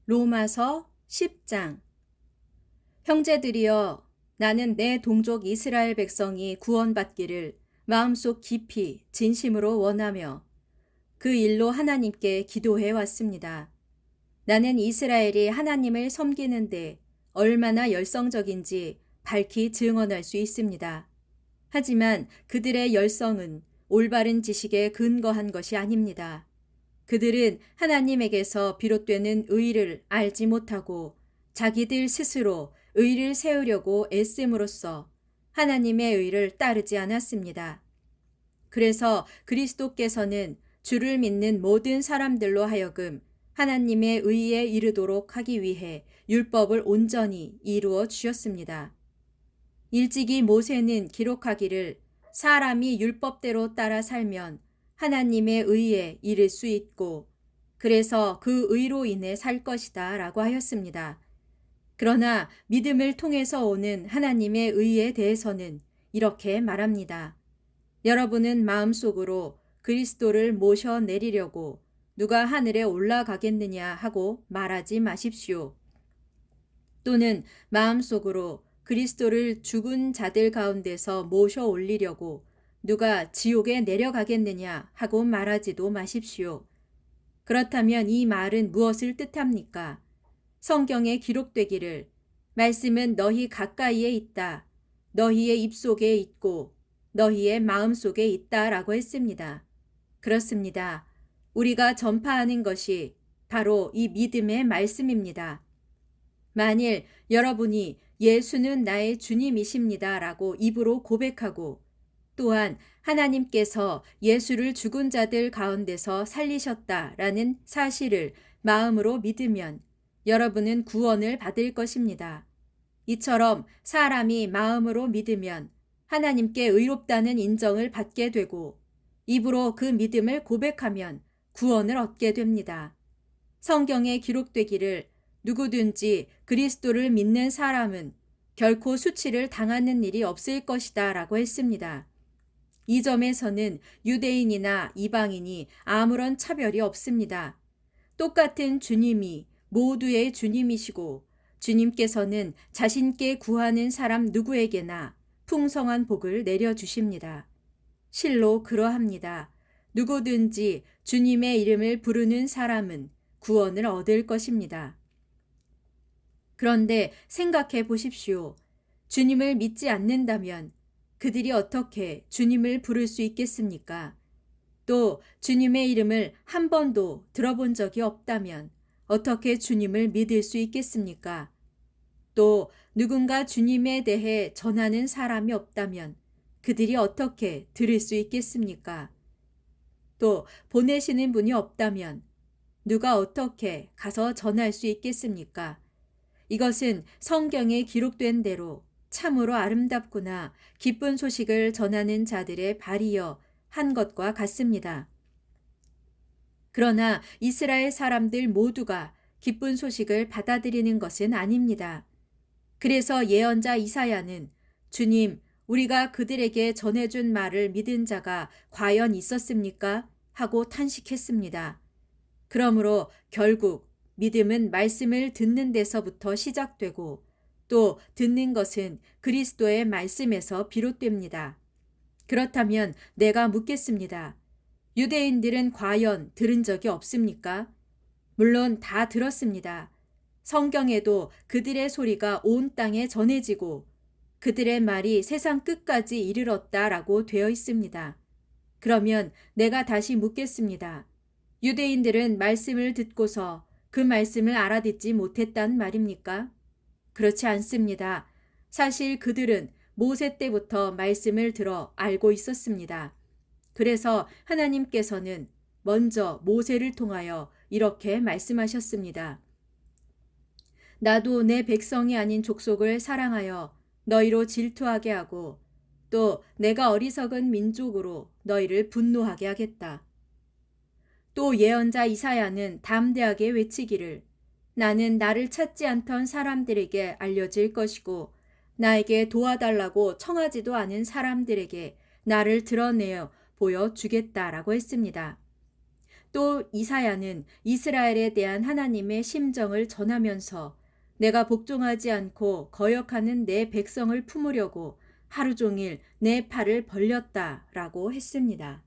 로마서 10장. 형제들이여, 나는 내 동족 이스라엘 백성이 구원받기를 마음속 깊이 진심으로 원하며 그 일로 하나님께 기도해 왔습니다. 나는 이스라엘이 하나님을 섬기는데 얼마나 열성적인지 밝히 증언할 수 있습니다. 하지만 그들의 열성은 올바른 지식에 근거한 것이 아닙니다. 그들은 하나님에게서 비롯되는 의를 알지 못하고 자기들 스스로 의를 세우려고 애씀으로써 하나님의 의를 따르지 않았습니다. 그래서 그리스도께서는 주를 믿는 모든 사람들로 하여금 하나님의 의에 이르도록 하기 위해 율법을 온전히 이루어 주셨습니다. 일찍이 모세는 기록하기를 사람이 율법대로 따라 살면 하나님의 의에 이를 수 있고 그래서 그 의로 인해 살 것이다 라고 하였습니다. 그러나 믿음을 통해서 오는 하나님의 의에 대해서는 이렇게 말합니다. 여러분은 마음속으로 그리스도를 모셔내리려고 누가 하늘에 올라가겠느냐 하고 말하지 마십시오. 또는 마음속으로 그리스도를 죽은 자들 가운데서 모셔 올리려고 누가 지옥에 내려가겠느냐 하고 말하지도 마십시오. 그렇다면 이 말은 무엇을 뜻합니까? 성경에 기록되기를 말씀은 너희 가까이에 있다. 너희의 입속에 있고 너희의 마음속에 있다 라고 했습니다. 그렇습니다. 우리가 전파하는 것이 바로 이 믿음의 말씀입니다. 만일 여러분이 예수는 나의 주님이십니다 라고 입으로 고백하고 또한 하나님께서 예수를 죽은 자들 가운데서 살리셨다라는 사실을 마음으로 믿으면 여러분은 구원을 받을 것입니다. 이처럼 사람이 마음으로 믿으면 하나님께 의롭다는 인정을 받게 되고 입으로 그 믿음을 고백하면 구원을 얻게 됩니다. 성경에 기록되기를 누구든지 그리스도를 믿는 사람은 결코 수치를 당하는 일이 없을 것이다 라고 했습니다. 이 점에서는 유대인이나 이방인이 아무런 차별이 없습니다. 똑같은 주님이 모두의 주님이시고 주님께서는 자신께 구하는 사람 누구에게나 풍성한 복을 내려주십니다. 실로 그러합니다. 누구든지 주님의 이름을 부르는 사람은 구원을 얻을 것입니다. 그런데 생각해 보십시오. 주님을 믿지 않는다면 그들이 어떻게 주님을 부를 수 있겠습니까? 또 주님의 이름을 한 번도 들어본 적이 없다면 어떻게 주님을 믿을 수 있겠습니까? 또 누군가 주님에 대해 전하는 사람이 없다면 그들이 어떻게 들을 수 있겠습니까? 또 보내시는 분이 없다면 누가 어떻게 가서 전할 수 있겠습니까? 이것은 성경에 기록된 대로 참으로 아름답구나 기쁜 소식을 전하는 자들의 발이여 한 것과 같습니다. 그러나 이스라엘 사람들 모두가 기쁜 소식을 받아들이는 것은 아닙니다. 그래서 예언자 이사야는 주님, 우리가 그들에게 전해준 말을 믿은 자가 과연 있었습니까? 하고 탄식했습니다. 그러므로 결국 믿음은 말씀을 듣는 데서부터 시작되고 또 듣는 것은 그리스도의 말씀에서 비롯됩니다. 그렇다면 내가 묻겠습니다. 유대인들은 과연 들은 적이 없습니까? 물론 다 들었습니다. 성경에도 그들의 소리가 온 땅에 전해지고 그들의 말이 세상 끝까지 이르렀다라고 되어 있습니다. 그러면 내가 다시 묻겠습니다. 유대인들은 말씀을 듣고서 그 말씀을 알아듣지 못했단 말입니까? 그렇지 않습니다. 사실 그들은 모세 때부터 말씀을 들어 알고 있었습니다. 그래서 하나님께서는 먼저 모세를 통하여 이렇게 말씀하셨습니다. 나도 내 백성이 아닌 족속을 사랑하여 너희로 질투하게 하고 또 내가 어리석은 민족으로 너희를 분노하게 하겠다. 또 예언자 이사야는 담대하게 외치기를 나는 나를 찾지 않던 사람들에게 알려질 것이고 나에게 도와달라고 청하지도 않은 사람들에게 나를 드러내어 보여주겠다라고 했습니다. 또 이사야는 이스라엘에 대한 하나님의 심정을 전하면서 내가 복종하지 않고 거역하는 내 백성을 품으려고 하루 종일 내 팔을 벌렸다라고 했습니다.